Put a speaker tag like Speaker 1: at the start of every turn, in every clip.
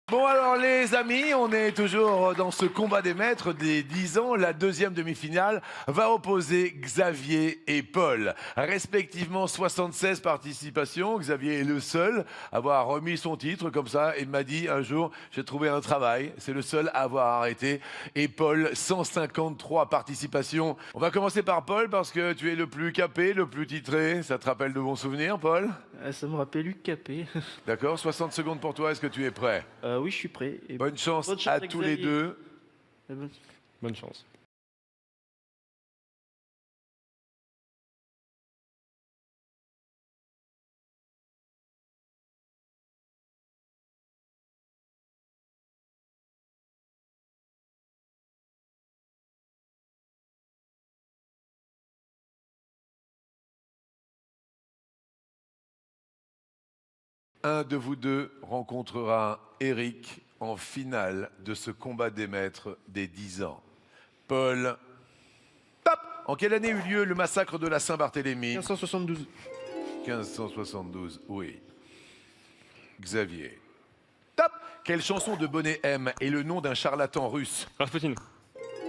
Speaker 1: Bon alors les amis, on est toujours dans ce combat des maîtres des 10 ans. La deuxième demi-finale va opposer Xavier et Paul. Respectivement 76 participations. Xavier est le seul à avoir remis son titre comme ça. Il m'a dit un jour, j'ai trouvé un travail. C'est le seul à avoir arrêté. Et Paul, 153 participations. On va commencer par Paul parce que tu es le plus capé, le plus titré. Ça te rappelle de bons souvenirs, Paul?
Speaker 2: Ça me rappelle Luc Capet.
Speaker 1: D'accord, 60 secondes pour toi. Est-ce que tu es prêt?
Speaker 2: Oui, je suis prêt. Et
Speaker 1: Bonne chance
Speaker 2: bonne chance
Speaker 1: à
Speaker 2: à
Speaker 1: tous les
Speaker 2: Xavier.
Speaker 1: deux.
Speaker 3: Bonne chance.
Speaker 1: Un de vous deux rencontrera Eric en finale de ce combat des maîtres des 10 ans. Paul, top! En quelle année eut lieu le massacre de la Saint-Barthélemy?
Speaker 2: 1572.
Speaker 1: 1572, oui. Xavier. Top! Quelle chanson de Bonnet M est le nom d'un charlatan russe?
Speaker 3: Rasputin.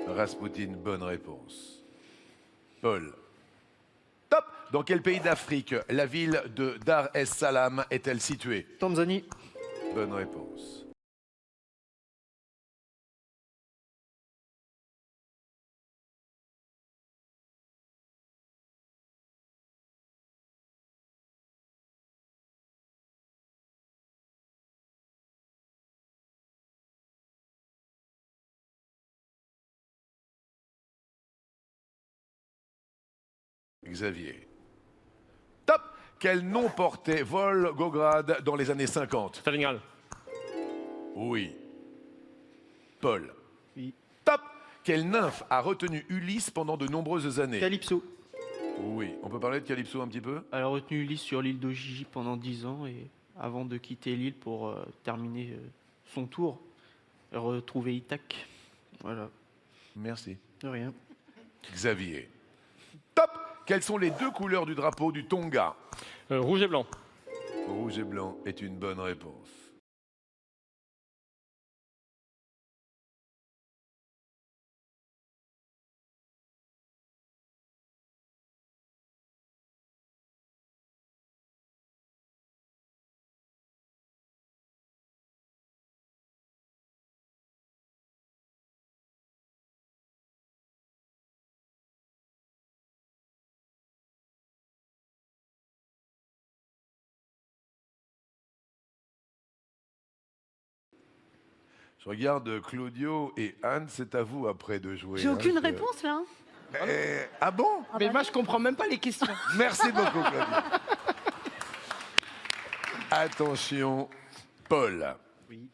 Speaker 1: Rasputin, bonne réponse. Paul. Top! Dans quel pays d'Afrique la ville de Dar es Salaam est-elle située?
Speaker 2: Tanzanie.
Speaker 1: Bonne réponse. Xavier. Top! Quel nom portait Volgograd dans les années 50?
Speaker 3: Stalingrad.
Speaker 1: Oui. Paul.
Speaker 2: Oui.
Speaker 1: Top! Quelle nymphe a retenu Ulysse pendant de nombreuses années?
Speaker 2: Calypso.
Speaker 1: Oui. On peut parler de Calypso un petit peu?
Speaker 2: Elle a retenu Ulysse sur l'île d'Ogygie pendant 10 ans et avant de quitter l'île pour terminer son tour, retrouver Ithaque. Voilà,
Speaker 1: Merci.
Speaker 2: de rien.
Speaker 1: Xavier. Top! Quelles sont les deux couleurs du drapeau du Tonga?
Speaker 3: Rouge et blanc.
Speaker 1: Rouge et blanc est une bonne réponse. Je regarde Claudio et Anne, c'est à vous après de jouer.
Speaker 4: J'ai aucune
Speaker 1: hein,
Speaker 4: réponse là.
Speaker 1: Ah bon?
Speaker 5: Mais moi, je comprends même pas les questions.
Speaker 1: Merci beaucoup, Claudio. Attention, Paul.
Speaker 2: Oui.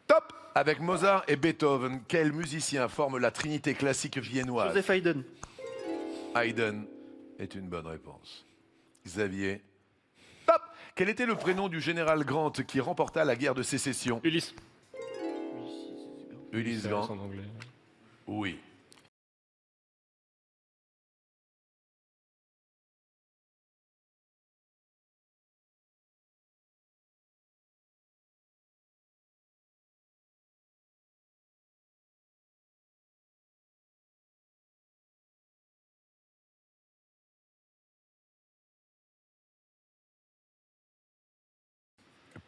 Speaker 1: Top! Avec Mozart et Beethoven, quel musicien forme la trinité classique viennoise?
Speaker 2: Joseph Haydn.
Speaker 1: Haydn est une bonne réponse. Xavier. Top! Quel était le prénom du général Grant qui remporta la guerre de sécession?
Speaker 3: Ulysse.
Speaker 1: Ulysse
Speaker 3: C'est
Speaker 1: Grant.
Speaker 3: en anglais.
Speaker 1: Oui.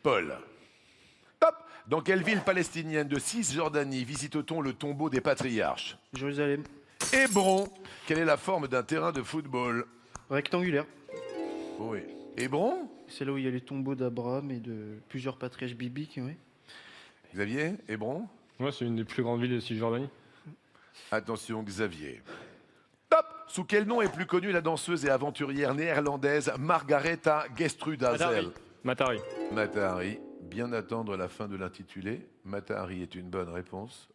Speaker 1: Paul. Top! Dans quelle ville palestinienne de Cisjordanie visite-t-on le tombeau des patriarches?
Speaker 2: Jérusalem.
Speaker 1: Hébron. Quelle est la forme d'un terrain de football?
Speaker 2: Rectangulaire.
Speaker 1: Oui. Hébron?
Speaker 2: C'est là où il y a les tombeaux d'Abraham et de plusieurs patriarches bibliques. Oui.
Speaker 1: Xavier? Hébron?
Speaker 3: Ouais, c'est une des plus grandes villes de Cisjordanie.
Speaker 1: Attention, Xavier. Top! Sous quel nom est plus connue la danseuse et aventurière néerlandaise Margaretha Gestrudazel?
Speaker 3: Matari.
Speaker 1: Matahari. Bien attendre la fin de l'intitulé. Matahari est une bonne réponse.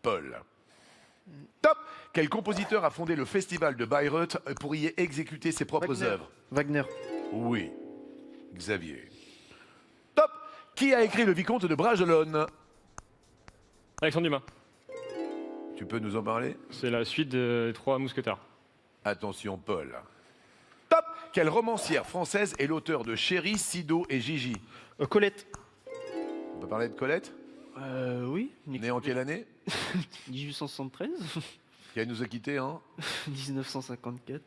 Speaker 1: Paul. Top. Quel compositeur a fondé le festival de Bayreuth pour y exécuter ses propres
Speaker 2: Wagner.
Speaker 1: œuvres?
Speaker 2: Wagner.
Speaker 1: Oui. Xavier. Top. Qui a écrit Le Vicomte de Bragelonne?
Speaker 3: Alexandre Dumas.
Speaker 1: Tu peux nous en parler?
Speaker 3: C'est la suite des Trois Mousquetaires.
Speaker 1: Attention, Paul. Top. Quelle romancière française est l'auteur de Chéri, Sido et Gigi?
Speaker 2: Colette.
Speaker 1: On peut parler de Colette?
Speaker 2: Oui.
Speaker 1: Née en quelle année?
Speaker 2: 1873.
Speaker 1: Qui nous a quittés, hein?
Speaker 2: 1954.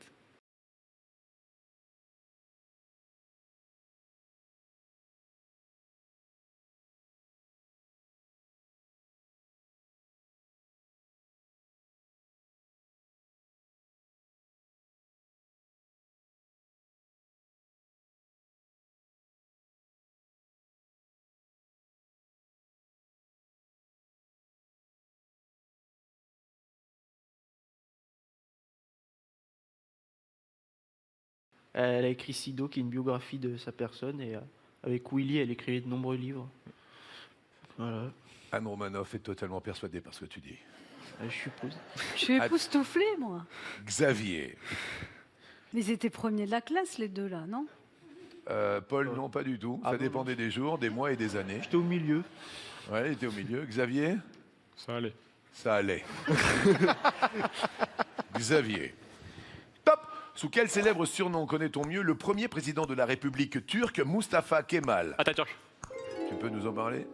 Speaker 2: Elle a écrit Sido, qui est une biographie de sa personne, et avec Willy, elle écrit de nombreux livres. Voilà,
Speaker 1: Anne Romanoff est totalement persuadée par ce que tu dis.
Speaker 2: je suppose.
Speaker 4: Je suis époustouflée, moi.
Speaker 1: Xavier.
Speaker 4: Mais ils étaient premiers de la classe, les deux, là, non?
Speaker 1: Paul, non, pas du tout. Ça
Speaker 2: Ah bon,
Speaker 1: dépendait des jours, des mois et des années.
Speaker 2: J'étais au milieu.
Speaker 1: Ouais, il était au milieu. Xavier?
Speaker 3: Ça allait.
Speaker 1: Ça allait. Xavier. Top. Sous quel célèbre surnom connaît-on mieux le premier président de la République turque, Mustafa Kemal?
Speaker 3: Atatürk.
Speaker 1: Tu peux nous en parler?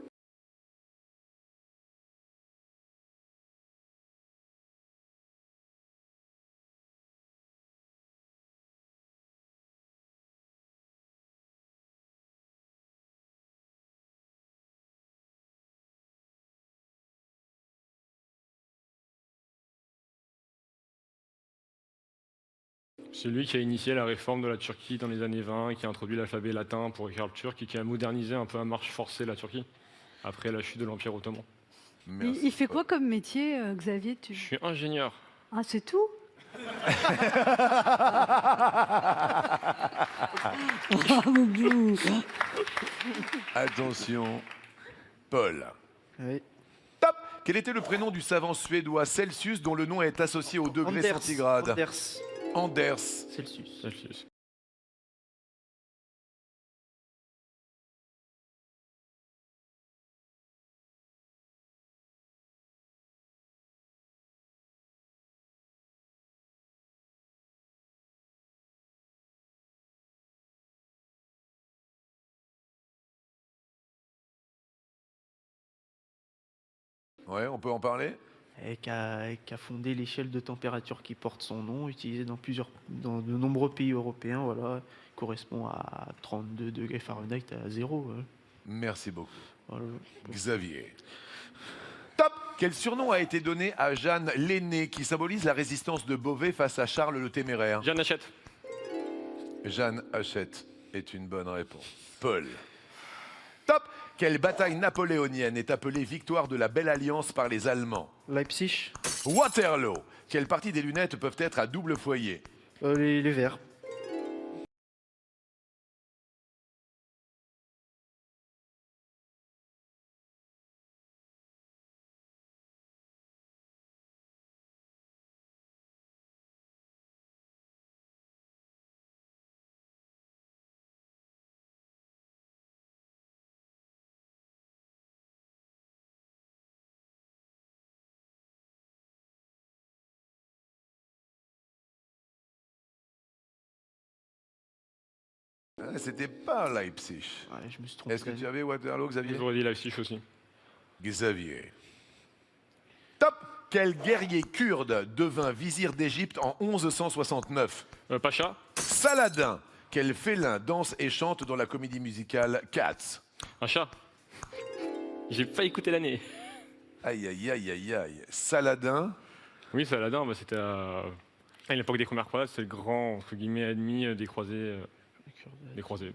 Speaker 3: C'est lui qui a initié la réforme de la Turquie dans les années 20, qui a introduit l'alphabet latin pour écrire le turc et qui a modernisé un peu à marche forcée la Turquie après la chute de l'Empire ottoman.
Speaker 4: Il fait quoi comme métier, Xavier
Speaker 3: Je suis ingénieur.
Speaker 4: Ah, c'est tout?
Speaker 1: Attention, Paul.
Speaker 2: Oui.
Speaker 1: Top. Quel était le prénom du savant suédois Celsius dont le nom est associé au degré centigrade?
Speaker 2: Anders.
Speaker 1: Anders.
Speaker 2: Celsius.
Speaker 3: Celsius.
Speaker 1: Ouais, on peut en parler?
Speaker 2: Et qui a fondé l'échelle de température qui porte son nom, utilisée dans de nombreux pays européens, voilà, correspond à 32 degrés Fahrenheit à zéro.
Speaker 1: Merci beaucoup.
Speaker 2: Voilà.
Speaker 1: Xavier. Top. Quel surnom a été donné à Jeanne l'Aînée, qui symbolise la résistance de Beauvais face à Charles le Téméraire?
Speaker 3: Jeanne Hachette.
Speaker 1: Jeanne Hachette est une bonne réponse. Paul. Top. Quelle bataille napoléonienne est appelée victoire de la Belle Alliance par les Allemands?
Speaker 2: Leipzig.
Speaker 1: Waterloo. Quelle partie des lunettes peuvent être à double foyer?
Speaker 2: Les verts.
Speaker 1: Ah, c'était pas Leipzig.
Speaker 2: Ouais, je me suis trompé.
Speaker 1: Est-ce que tu avais Waterloo, Xavier?
Speaker 3: J'aurais dit Leipzig aussi.
Speaker 1: Xavier. Top. Quel guerrier kurde devint vizir d'Égypte en 1169?
Speaker 3: Pacha.
Speaker 1: Saladin. Quel félin danse et chante dans la comédie musicale Cats?
Speaker 3: Un chat. J'ai pas écouté l'année.
Speaker 1: Aïe, aïe, aïe, aïe, aïe. Saladin.
Speaker 3: Oui, Saladin, bah, c'était à l'époque des premières croisades, c'est le grand entre guillemets ennemi des croisés. Des croisés.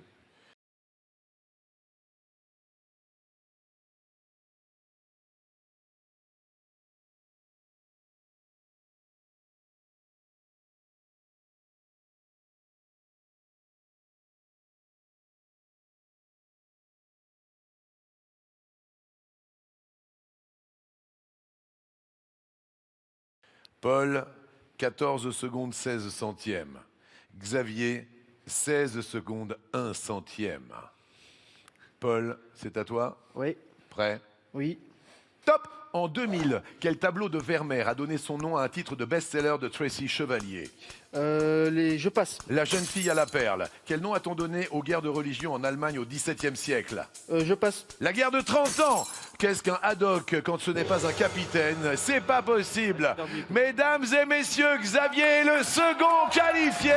Speaker 1: Paul, 14 secondes 16 centièmes. Xavier, 16 secondes 1 centième. Paul, c'est à toi.
Speaker 2: Oui,
Speaker 1: Prêt?
Speaker 2: oui.
Speaker 1: Top! En 2000, quel tableau de Vermeer a donné son nom à un titre de best-seller de Tracy Chevalier?
Speaker 2: Je passe.
Speaker 1: La jeune fille à la perle. Quel nom a-t-on donné aux guerres de religion en Allemagne au XVIIe siècle?
Speaker 2: Je passe.
Speaker 1: La guerre de 30 ans. Qu'est-ce qu'un haddock quand ce n'est pas un capitaine? C'est pas possible. Mesdames et messieurs, Xavier est le second qualifié.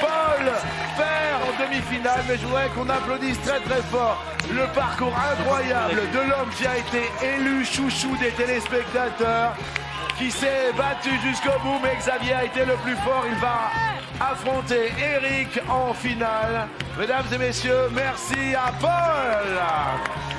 Speaker 1: Paul perd en demi-finale, mais je voudrais qu'on applaudisse très très fort le parcours incroyable de l'homme qui a été élu chouchou des téléspectateurs, qui s'est battu jusqu'au bout, mais Xavier a été le plus fort. Il va affronter Eric en finale. Mesdames et messieurs, merci à Paul.